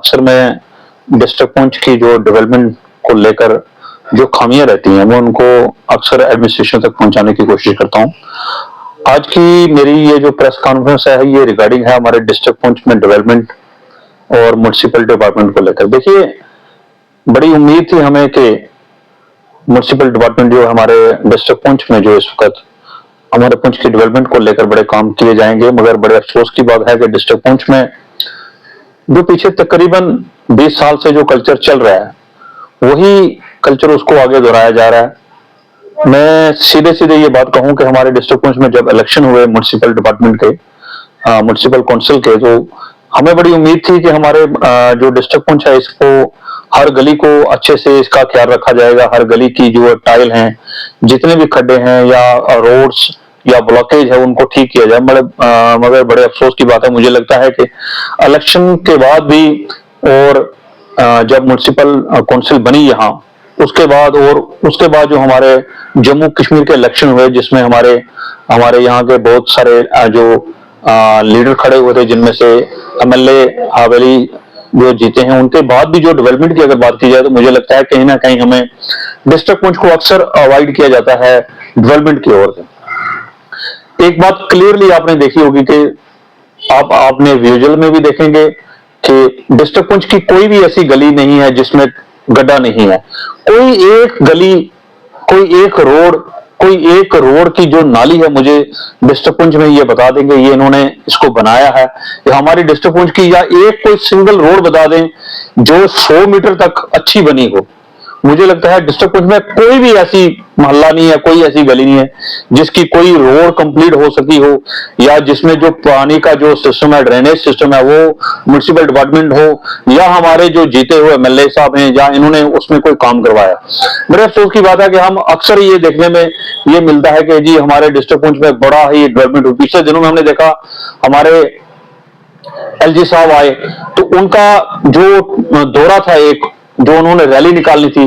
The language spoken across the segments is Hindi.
अक्सर मैं डिस्ट्रिक्ट पुंछ की जो डेवलपमेंट को लेकर जो खामियां रहती हैं वो उनको अक्सर एडमिनिस्ट्रेशन तक पहुंचाने की कोशिश करता हूं। आज की मेरी ये जो प्रेस कॉन्फ्रेंस है ये रिगार्डिंग है हमारे डिस्ट्रिक्ट पुंछ में डेवलपमेंट और म्युनिसिपल डिपार्टमेंट को लेकर। देखिए, बड़ी उम्मीद थी हमें कि म्युनिसिपल डिपार्टमेंट जो हमारे डिस्ट्रिक्ट पुंछ में जो इस वक्त हमारे पुंछ की डेवलपमेंट को लेकर बड़े काम किए जाएंगे, मगर बड़े अफसोस की बात है कि डिस्ट्रिक्ट पुंछ में जो पीछे तकरीबन 20 साल से जो कल्चर चल रहा है वही कल्चर उसको आगे दोहराया जा रहा है। मैं सीधे सीधे ये बात कहूं कि हमारे डिस्ट्रिक्ट पुंछ में जब इलेक्शन हुए म्युनिसिपल डिपार्टमेंट के, म्युनिसिपल काउंसिल के, तो हमें बड़ी उम्मीद थी कि हमारे जो डिस्ट्रिक्ट पुंछ है इसको हर गली को अच्छे से इसका ख्याल रखा जाएगा। हर गली की जो टाइल हैं, जितने भी खड्डे हैं या रोड्स या ब्लॉकेज है उनको ठीक किया जाए। मगर बड़े अफसोस की बात है, मुझे लगता है कि इलेक्शन के बाद भी और जब म्युनिसिपल काउंसिल बनी यहाँ उसके बाद और उसके बाद जो हमारे जम्मू कश्मीर के इलेक्शन हुए जिसमें हमारे यहाँ के बहुत सारे जो लीडर खड़े हुए थे, जिनमें से एमएलए हवेली जो जीते हैं, उनके बाद भी जो डेवलपमेंट की अगर बात की जाए तो मुझे लगता है कहीं ना कहीं हमें डिस्ट्रिक्ट पुंछ को अक्सर अवॉइड किया जाता है डेवलपमेंट की ओर से। एक बात क्लियरली आपने देखी होगी कि आपने विजुअल में भी देखेंगे कि डिस्ट्रिक्ट पुंछ की कोई भी ऐसी गली नहीं है जिसमें गड्ढा नहीं है। कोई एक गली, कोई एक रोड की जो नाली है, मुझे डिस्ट्रिक्ट पुंछ में ये बता देंगे ये इन्होंने इसको बनाया है, या हमारी डिस्ट्रिक्ट पुंछ की या एक कोई सिंगल रोड बता दें जो 100 मीटर तक अच्छी बनी हो। मुझे लगता है डिस्ट्रिक्ट पुंछ में कोई भी ऐसी मोहल्ला नहीं है, कोई ऐसी गली नहीं है जिसकी कोई रोड कंप्लीट हो सकी हो, या जिसमें जो पानी का जो सिस्टम है, ड्रेनेज सिस्टम है, वो म्युनिसिपल डिपार्टमेंट हो या हमारे जो जीते हुए एमएलए साहब हैं या इन्होंने उसमें कोई काम करवाया। मेरे अफसोस की बात है कि हम अक्सर ये देखने में ये मिलता है कि जी हमारे डिस्ट्रिक्ट पुंछ में बड़ा ही डेवलपमेंट हुआ। पिछले दिनों में हमने देखा हमारे एलजी साहब आए तो उनका जो दौरा था, एक जो उन्होंने रैली निकालनी थी,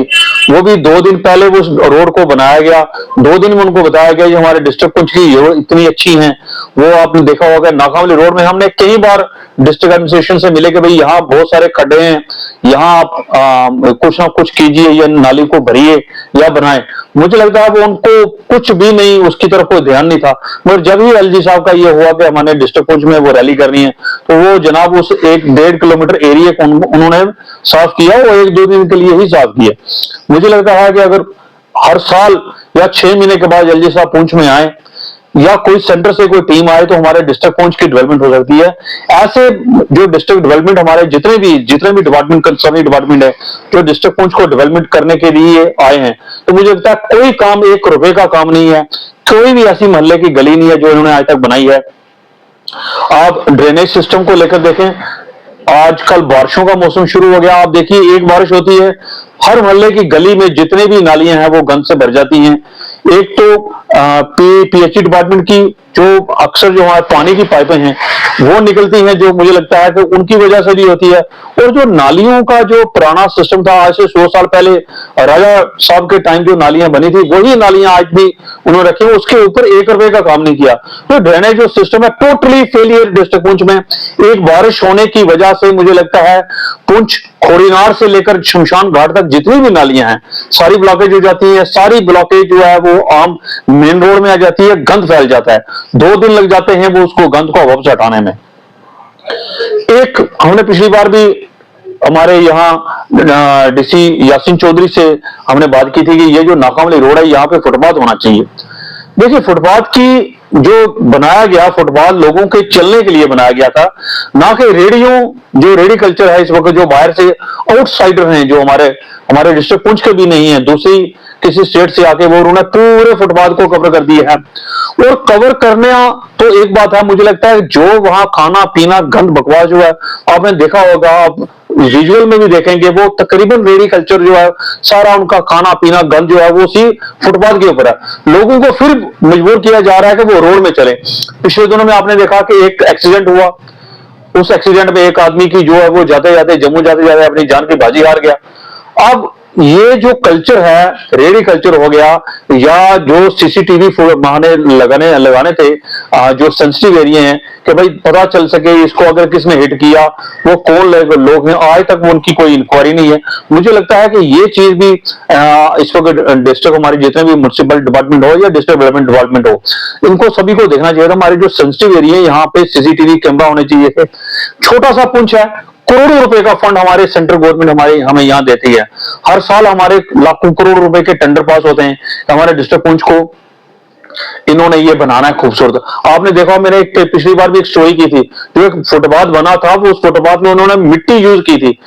वो भी 2 दिन पहले उस रोड को बनाया गया। 2 दिन में उनको बताया गया ये हमारे डिस्ट्रिक्ट पुंछ की रोड इतनी अच्छी हैं। वो आपने देखा होगा नाकावाली रोड में हमने कई बार डिस्ट्रिक्ट एडमिनिस्ट्रेशन से मिले कि भाई यहाँ बहुत सारे खड्डे हैं, यहाँ आप कुछ ना कुछ कीजिए या नाली को भरिए या बनाए। मुझे लगता है वो उनको कुछ भी नहीं, उसकी तरफ कोई ध्यान नहीं था। मगर जब ही एलजी साहब का ये हुआ कि हमारे डिस्ट्रिक्ट पुंछ में वो रैली करनी है तो वो जनाब उस 1-1.5 किलोमीटर एरिया को उन्होंने साफ किया, वो 1-2 दिन के लिए ही साफ किया। मुझे लगता है कि अगर हर साल या 6 महीने के बाद एलजी साहब पुंछ में आए या कोई सेंटर से कोई टीम आए तो हमारे डिस्ट्रिक्ट पुंछ की डेवलपमेंट हो सकती है। ऐसे जो डिस्ट्रिक्ट डेवलपमेंट हमारे जितने भी डिपार्टमेंट, कंसर्न डिपार्टमेंट है जो डिस्ट्रिक्ट पुंछ को डेवलपमेंट करने के लिए आए हैं, तो मुझे लगता है कोई काम 1 रुपए का काम नहीं है। कोई भी ऐसी मोहल्ले की गली नहीं है जो इन्होंने आज तक बनाई है। आप ड्रेनेज सिस्टम को लेकर देखें, आजकल बारिशों का मौसम शुरू हो गया, आप देखिए एक बारिश होती है हर मोहल्ले की गली में जितने भी नालियां हैं वो गंद से भर जाती हैं। एक तो पीएचई डिपार्टमेंट की जो अक्सर जो हमारे पानी की पाइपें हैं वो निकलती हैं, जो मुझे लगता है कि उनकी वजह से भी होती है। और जो नालियों का जो पुराना सिस्टम था, आज से 100 साल पहले राजा साहब के टाइम जो नालियां बनी थी वही नालियां आज भी उन्होंने रखी, उसके ऊपर 1 रुपए का काम नहीं किया। तो ड्रेनेज जो सिस्टम है टोटली फेलियर डिस्ट्रिक्ट पुंछ में। एक बारिश होने की वजह से मुझे लगता है पुंछ खोड़ीनार से लेकर शमशान घाट तक जितनी भी नालियां हैं सारी ब्लॉकेज हो जाती है। सारी ब्लॉकेज जो है वो आम मेन रोड में आ जाती है, गंद फैल जाता है। 2 दिन लग जाते हैं वो उसको गंद को हवा से हटाने में। एक हमने पिछली बार भी हमारे यहाँ डीसी यासीन चौधरी से हमने बात की थी कि ये जो नाकावाली रोड है यहाँ पे फुटपाथ होना चाहिए। देखिए, फुटपाथ की जो बनाया गया, फुटपाथ लोगों के चलने के लिए बनाया गया था, ना कि रेडियों जो रेडी कल्चर है इस वक्त जो बाहर से आउटसाइडर हैं, जो हमारे डिस्ट्रिक्ट पुंछ के भी नहीं है, दूसरी किसी स्टेट से आके वो उन्होंने पूरे फुटपाथ को कवर कर दिया है। और कवर करने तो एक बात है, मुझे लगता है जो वहां खाना पीना गंद बकवास जो है आपने देखा होगा, आप विजुअल में भी देखेंगे, वो तकरीबन रेडी कल्चर जो है सारा उनका खाना पीना गंद जो है वो उसी फुटपाथ के ऊपर है। लोगों को फिर मजबूर किया जा रहा है कि वो रोड में चले। पिछले दिनों में आपने देखा कि एक एक्सीडेंट हुआ, उस एक्सीडेंट में एक आदमी की जो है वो जाते जाते जम्मू जाते जाते अपनी जान की बाजी हार गया। अब ये जो कल्चर है रेडी कल्चर हो गया, या जो सीसीटीवी लगाने थे जो सेंसिटिव एरिया हैं कि भाई पता चल सके इसको अगर किसने हिट किया वो कौन लोग हैं, आज तक उनकी कोई इंक्वायरी नहीं है। मुझे लगता है कि ये चीज भी इस वक्त डिस्ट्रिक्ट हमारे जितने भी म्युनिसिपल डिपार्टमेंट हो या डिस्ट्रिक्ट डेवलपमेंट डिपार्टमेंट हो, इनको सभी को देखना चाहिए था। हमारे जो सेंसिटिव एरिया है यहाँ पे सीसीटीवी कैमरा होने चाहिए थे। छोटा सा पुंछ है, करोड़ों रुपए का फंड हमारे सेंट्रल गवर्नमेंट हमें यहाँ देती है। हर साल हमारे लाखों करोड़ रुपए के टेंडर पास होते हैं। हमारे डिस्ट्रिक्ट पुंछ को इन्होंने ये बनाना है खूबसूरत। आपने देखा, मैंने एक पिछली बार भी एक स्टोरी की थी, जो एक फुटपाथ बना था, वो उस फुटपाथ में उन्होंने मिट्टी यूज की थी।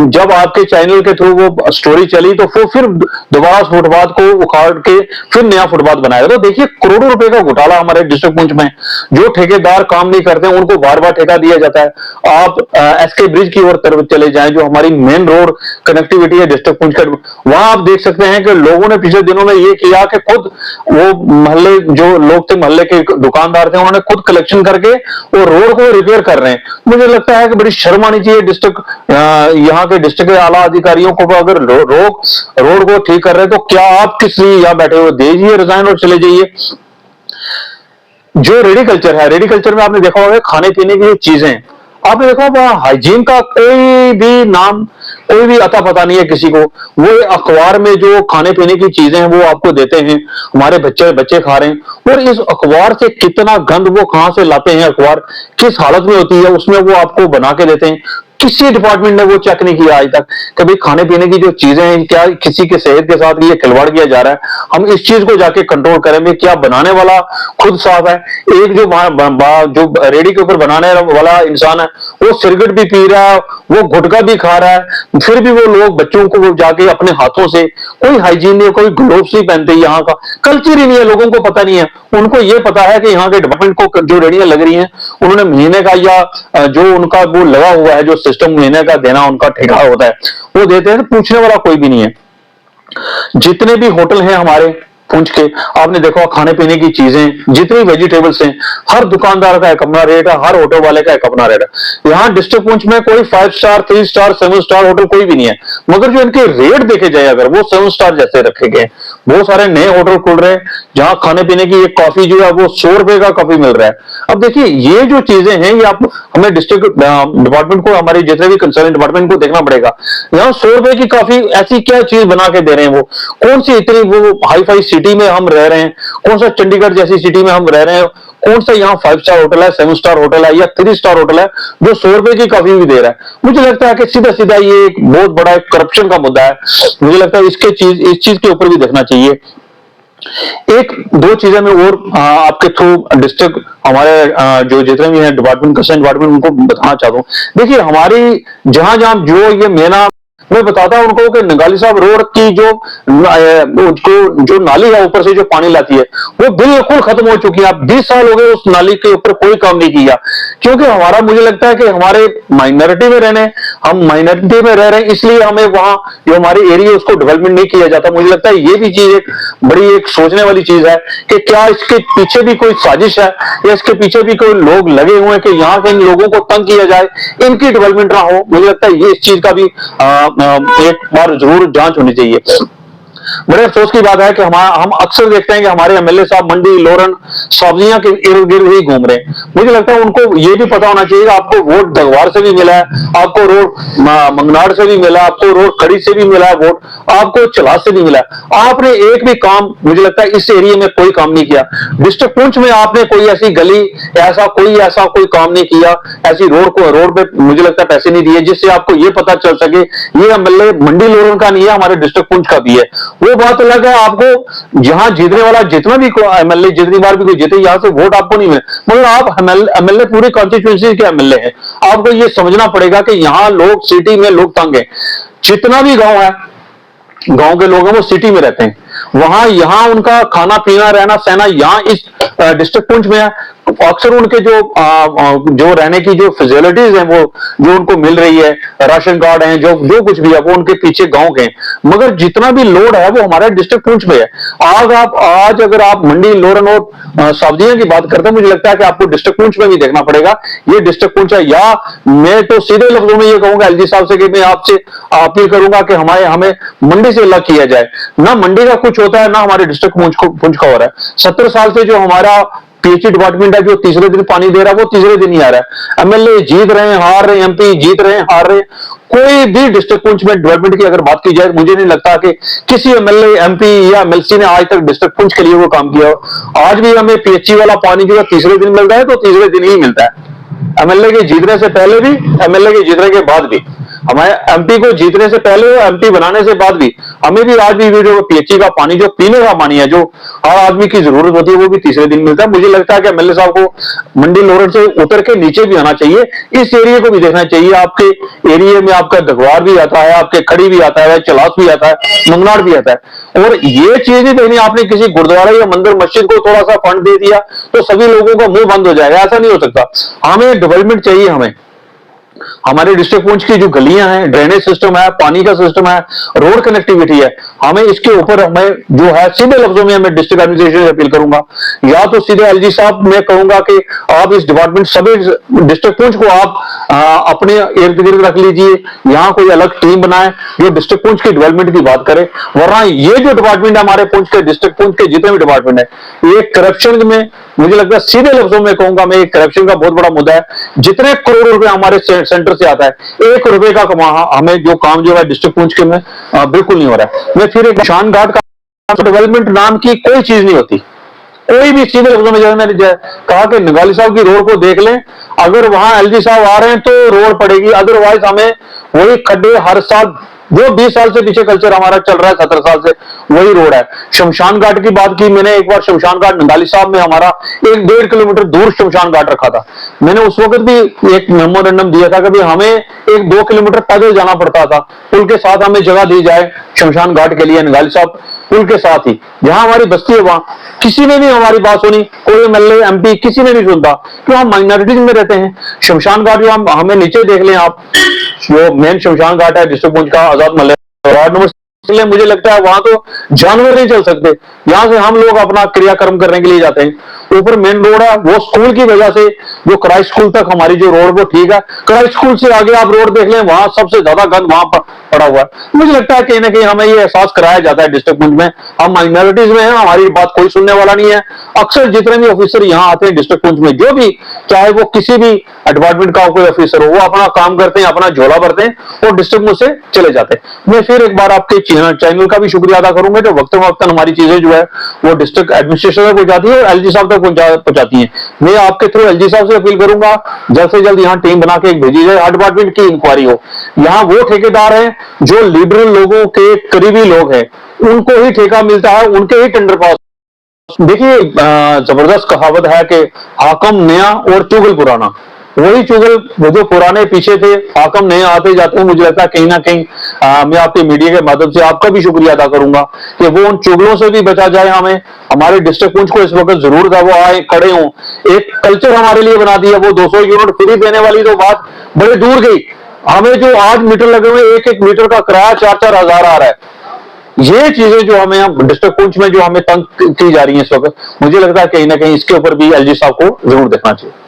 जब आपके चैनल के थ्रू वो स्टोरी चली तो फिर दोबारा फुटपाथ को उखाड़ के फिर नया फुटपाथ बनाया। तो देखिए करोड़ों रुपए का घोटाला हमारे डिस्ट्रिक्ट पुंछ में। जो ठेकेदार काम नहीं करते उनको बार बार ठेका दिया जाता है। आप एसके ब्रिज की ओर तरफ चले जाएं, जो हमारी मेन रोड कनेक्टिविटी है डिस्ट्रिक्ट पुंछ का, वहां आप देख सकते हैं कि लोगों ने पिछले दिनों में ये किया कि खुद वो मोहल्ले जो लोग थे, मोहल्ले के दुकानदार थे, उन्होंने खुद कलेक्शन करके वो रोड को रिपेयर कर रहे हैं। मुझे लगता है कि बड़ी शर्म आनी चाहिए डिस्ट्रिक्ट यहाँ के डिस्ट्रिक्ट के आला अधिकारियों को। अगर रोड को ठीक कर रहे हैं तो क्या आप किस लिए यहाँ बैठे हो? दीजिए रिजाइन और चले जाइए। जो रेडी कल्चर है, रेडी कल्चर में आपने देखा होगा खाने पीने की चीजें, आपने देखा होगा हाइजीन का कोई भी नाम, कोई भी अता पता नहीं है किसी को। वो अखबार में जो खाने पीने की चीजें हैं वो आपको देते हैं, हमारे बच्चे खा रहे हैं। और इस अखबार से कितना गंद वो कहां से लाते हैं, अखबार किस हालत में होती है, उसमें वो आपको बना के देते हैं। किसी डिपार्टमेंट ने वो चेक नहीं किया आज तक। कभी खाने पीने की जो चीजें हैं, क्या किसी के सेहत के साथ ये खिलवाड़ किया जा रहा है? हम इस चीज को जाके कंट्रोल करेंगे। क्या बनाने वाला खुद साफ है? एक जो रेडी के ऊपर बनाने वाला इंसान है वो सिगरेट भी पी रहा है, वो गुटखा भी खा रहा है, फिर भी वो लोग बच्चों को वो जाके अपने हाथों से, कोई हाइजीन नहीं है, कोई ग्लोव्स नहीं पहनते। यहाँ का कल्चर ही नहीं है, लोगों को पता नहीं है। उनको ये पता है कि यहाँ के डिपार्टमेंट को जो रेडियां लग रही हैं उन्होंने महीने का या जो उनका वो लगा हुआ है जो सिस्टम महीने का देना उनका ठेका होता है वो देते हैं। तो पूछने वाला कोई भी नहीं है। जितने भी होटल हैं हमारे पुंछ के, आपने देखा खाने पीने की चीजें, जितनी वेजिटेबल्स हैं, हर दुकानदार का एक अपना रेट है, हर होटल वाले का एक अपना रेट है। यहाँ डिस्ट्रिक्ट पुंछ में कोई 5 स्टार 3 स्टार 7 स्टार होटल कोई भी नहीं है, मगर जो इनके रेट देखे जाए अगर वो 7 स्टार जैसे रखे गए। बहुत सारे नए होटल खुल रहे हैं जहां खाने पीने की एक कॉफी जो है वो 100 रुपए का कॉफी मिल रहा है। अब देखिए ये जो चीजें हैं ये आप हमें डिस्ट्रिक्ट डिपार्टमेंट को, हमारे जितने भी कंसर्न डिपार्टमेंट को देखना पड़ेगा। यहाँ 100 रुपए की कॉफी ऐसी क्या चीज बना के दे रहे हैं? वो कौन सी इतनी वो हाई फाई सिटी में हम रह रहे हैं, कौन सा चंडीगढ़ जैसी सिटी में हम रह रहे हैं, कौन सा यहाँ 5 स्टार होटल है, 7 स्टार होटल है या 3 स्टार होटल है जो 100 रुपए की कॉफी भी दे रहा है? मुझे लगता है कि सीधा सीधा ये एक बहुत बड़ा करप्शन का मुद्दा है। मुझे लगता है इस चीज के ऊपर भी देखना चाहिए। एक दो चीजें मैं और आपके थ्रू डिस्ट्रिक्ट हमारे जो जितने भी हैं डिपार्टमेंट, कंसर्न डिपार्टमेंट, उनको बताना चाहता हूँ। देखिए हमारी जहां जो ये मेना मैं बताता हूं उनको कि नंगाली साहब रोड की जो नाली है ऊपर से जो पानी लाती है वो बिल्कुल खत्म हो चुकी है। अब 20 साल हो गए उस नाली के ऊपर कोई काम नहीं किया, क्योंकि हमारा मुझे लगता है कि हमारे माइनॉरिटी में हम माइनॉरिटी में रह रहे हैं, इसलिए हमें वहां जो हमारे एरिया उसको डेवलपमेंट नहीं किया जाता। मुझे लगता है ये भी चीज एक बड़ी एक सोचने वाली चीज है कि क्या इसके पीछे भी कोई साजिश है या इसके पीछे भी कोई लोग लगे हुए हैं कि यहाँ के इन लोगों को तंग किया जाए, इनकी डेवलपमेंट ना हो। मुझे लगता है ये इस चीज का भी एक बार जरूर जांच होनी चाहिए। बड़े अफसोस की बात है कि हम अक्सर देखते हैं कि हमारे एमएलए साहब मंडी लोरन सब्जियां के इर्द गिर्द ही घूम रहे हैं। मुझे लगता है उनको ये भी पता होना चाहिए कि आपको वोट दगवार से भी मिला है, आपको रोड मंगनाड़ से भी मिला, आपको रोड खड़ी से भी मिला है वोट, आपको चला से भी मिला है। आपने एक भी काम मुझे लगता है इस एरिया में कोई काम नहीं किया। डिस्ट्रिक्ट पुंछ में आपने कोई ऐसी गली ऐसा कोई काम नहीं किया, ऐसी रोड पे मुझे लगता है पैसे नहीं दिए जिससे आपको ये पता चल सके ये एमएलए मंडी लोरन का नहीं है, हमारे डिस्ट्रिक्ट पुंछ का भी है। वो बात अलग है, आपको जहां जीतने वाला जितना भी एमएलए जितनी बार भी कोई जीते यहां से वोट आपको नहीं मिले, मगर आप एमएलए पूरी कॉन्स्टिट्यूएंसी के एमएलए हैं। आपको ये समझना पड़ेगा कि यहाँ लोग सिटी में लोग तंग है। जितना भी गांव है, गांव के लोग हैं वो सिटी में रहते हैं, वहां यहाँ उनका खाना पीना रहना सहना यहाँ इस डिस्ट्रिक्ट पुंछ में है। अक्सर उनके जो रहने की जो फैसिलिटीज हैं वो जो उनको मिल रही है, राशन कार्ड है, जो कुछ भी है वो उनके पीछे गांव के, मगर जितना भी लोड है वो हमारे डिस्ट्रिक्ट पुंछ में है। आज अगर आप मंडी लोरन और सब्जियां की बात करते हैं, मुझे लगता है कि आपको डिस्ट्रिक्ट पुंछ में भी देखना पड़ेगा ये डिस्ट्रिक्ट पुंछ है। या मैं तो सीधे लफ्जों में ये कहूंगा एलजी साहब से कि मैं आपसे अपील करूंगा कि हमें मंडी से अलग किया जाए। ना मंडी का कुछ होता है ना हमारे डिस्ट्रिक्ट पुंछ का हो रहा है। 70 साल से जो हमारा पीएचई डिपार्टमेंट है जो तीसरे दिन पानी दे रहा है, वो तीसरे दिन ही आ रहा है। एमएलए जीत रहे हैं, हार रहे हैं, एमपी जीत रहे हैं, हार रहे हैं। कोई भी डिस्ट्रिक्ट पुंछ में डेवलपमेंट की अगर बात की जाए, मुझे नहीं लगता कि किसी एमएलए, एमपी या एमएलसी ने आज तक डिस्ट्रिक्ट पुंछ के लिए वो काम किया हो। आज भी हमें पीएचई वाला पानी जो है तीसरे दिन मिलता है, तो तीसरे दिन ही मिलता है। एमएलए के जीतने से पहले भी, एमएलए के जीतने के बाद भी, हमारे एमपी को जीतने से पहले और एमपी बनाने से बाद भी हमें भी आज भी जो पीएचई का पानी, जो पीने का पानी है, जो हर आदमी की जरूरत होती है, वो भी तीसरे दिन मिलता है। मुझे लगता है कि एमएलए साहब को मंडी लोरन से उतर के नीचे भी आना चाहिए, इस एरिया को भी देखना चाहिए। आपके एरिया में आपका दगवार भी आता है, आपके खड़ी भी आता है, चलास भी आता है, मंगनाड़ भी आता है। और ये चीज नहीं देखनी आपने किसी गुरुद्वारा या मंदिर मस्जिद को थोड़ा सा फंड दे दिया तो सभी लोगों का मुंह बंद हो जाएगा, ऐसा नहीं हो सकता। हमें डेवलपमेंट चाहिए। हमें हमारे डिस्ट्रिक्ट पुंछ की जो गलियां हैं, ड्रेनेज सिस्टम है, पानी का सिस्टम है, रोड कनेक्टिविटी है, हमें इसके ऊपर हमें जो है सीधे लफ्जों में मैं डिस्ट्रिक्ट एडमिनिस्ट्रेशन से अपील करूंगा, या तो सीधे एलजी साहब मैं कहूंगा कि आप इस डिपार्टमेंट सभी डिस्ट्रिक्ट पुंछ को आप अपने इर्द गिर्द रख लीजिए, यहाँ कोई अलग टीम बनाए जो डिस्ट्रिक्ट पुंछ की डेवलपमेंट की बात करे। वरना ये जो डिपार्टमेंट है हमारे पुंछ के, डिस्ट्रिक्ट पुंछ के जितने भी डिपार्टमेंट है, ये करप्शन में, मुझे लगता है सीधे लफ्जों में कहूंगा मैं, करप्शन का बहुत बड़ा मुद्दा है। जितने करोड़ रुपए हमारे सेंटर से आता है, 1 रुपए का कमा हमें जो काम जो है डिस्ट्रिक्ट पुंछ के में बिल्कुल नहीं हो रहा है। मैं फिर एक शमशान घाट का डेवलपमेंट नाम की कोई चीज नहीं होती। कोई भी सीधे लफ्जों में, जैसे मैंने कहा कि नगाली साहब की रोड को देख लें, अगर वहां एलजी साहब आ रहे हैं तो रोड पड़ेगी, अदरवाइज हमें वही खड्डे हर साल, जो 20 साल से पीछे कल्चर हमारा चल रहा है, 17 साल से वही रोड है। शमशान घाट की बात की मैंने, एक बार शमशान घाट नंदाली साहब में हमारा 1-1.5 किलोमीटर दूर शमशान घाट रखा था। मैंने उस वक्त भी एक मेमोरेंडम दिया था कि भाई हमें 1-2 किलोमीटर पैदल जाना पड़ता था, पुल के साथ हमें जगह दी जाए शमशान घाट के लिए। नंदाली साहब पुल के साथ ही जहां हमारी बस्ती है, वहां किसी ने भी हमारी बात सुनी, कोई एमएलए, एमपी किसी ने नहीं सुनता, क्यों? हम माइनॉरिटीज में रहते हैं। शमशान घाट जो हम हमें नीचे देख लें आप, जो मेन शमशान घाट है डिस्ट्रिक्ट पुंछ का, आजाद महल वार्ड नंबर, इसलिए मुझे लगता है वहां तो जानवर नहीं चल सकते। यहां से हम लोग अपना क्रियाक्रम करने के लिए जाते हैं। ऊपर मेन रोड है, वो स्कूल की वजह से जो क्राइस्ट स्कूल तक हमारी जो रोड वो ठीक है, क्राइस्ट स्कूल से आगे आप रोड देख लें, वहां सबसे ज्यादा गंद वहां पर पड़ा हुआ है। मुझे लगता है कहीं ना कहीं हमें ये एहसास कराया जाता है डिस्ट्रिक्ट पुंछ में, हम माइनॉरिटीज में हैं, हमारी बात कोई सुनने वाला नहीं है। अक्सर जितने भी ऑफिसर यहाँ आते हैं डिस्ट्रिक्ट पुंछ में, जो भी, चाहे वो किसी भी डिपार्टमेंट का कोई ऑफिसर हो, वो अपना काम करते हैं, अपना झोला भरते हैं और डिस्ट्रिक्ट पुंछ से चले जाते हैं। मैं फिर एक बार आपके चैनल का भी शुक्रिया अदा करूंगा जो वक्त वक्त हमारी चीजें जो है वो डिस्ट्रिक्ट एडमिनिस्ट्रेशन तक पहुंचाती है और एलजी साहब तक पहुंचाती है। मैं आपके थ्रू एलजी साहब से अपील करूंगा जल्द से जल्द यहाँ टीम बना के भेजी जाए, हर डिपार्टमेंट की इंक्वायरी हो। यहाँ वो ठेकेदार हैं जो लिबरल लोगों के करीबी लोग हैं, उनको ही ठेका मिलता है, उनके ही टेंडर पास। देखिए जबरदस्त कहावत है कि हाकम नया और चुगल पुराना। वही चुगल, वो जो पुराने पीछे थे, हाकम नए आते जाते हैं। मुझे लगता है कहीं ना कहीं मैं आपके मीडिया के माध्यम से आपका भी शुक्रिया अदा करूंगा कि वो उन चुगलों से भी बचा जाए। हमें हमारे डिस्ट्रिक्ट पुंछ को इस वक्त जरूरत है वो आए, खड़े हों, एक कल्चर हमारे लिए बना दिया। वो 200 यूनिट फ्री देने वाली तो बात बड़े दूर गई। हमें जो आज मीटर लगे हुए, 1-1 मीटर का किराया 4-4 हजार आ रहा है। ये चीजें जो हमें डिस्ट्रिक्ट पुंछ में जो हमें तंग की जा रही है इस वक्त, मुझे लगता है कहीं ना कहीं इसके ऊपर भी एलजी साहब को जरूर देखना चाहिए।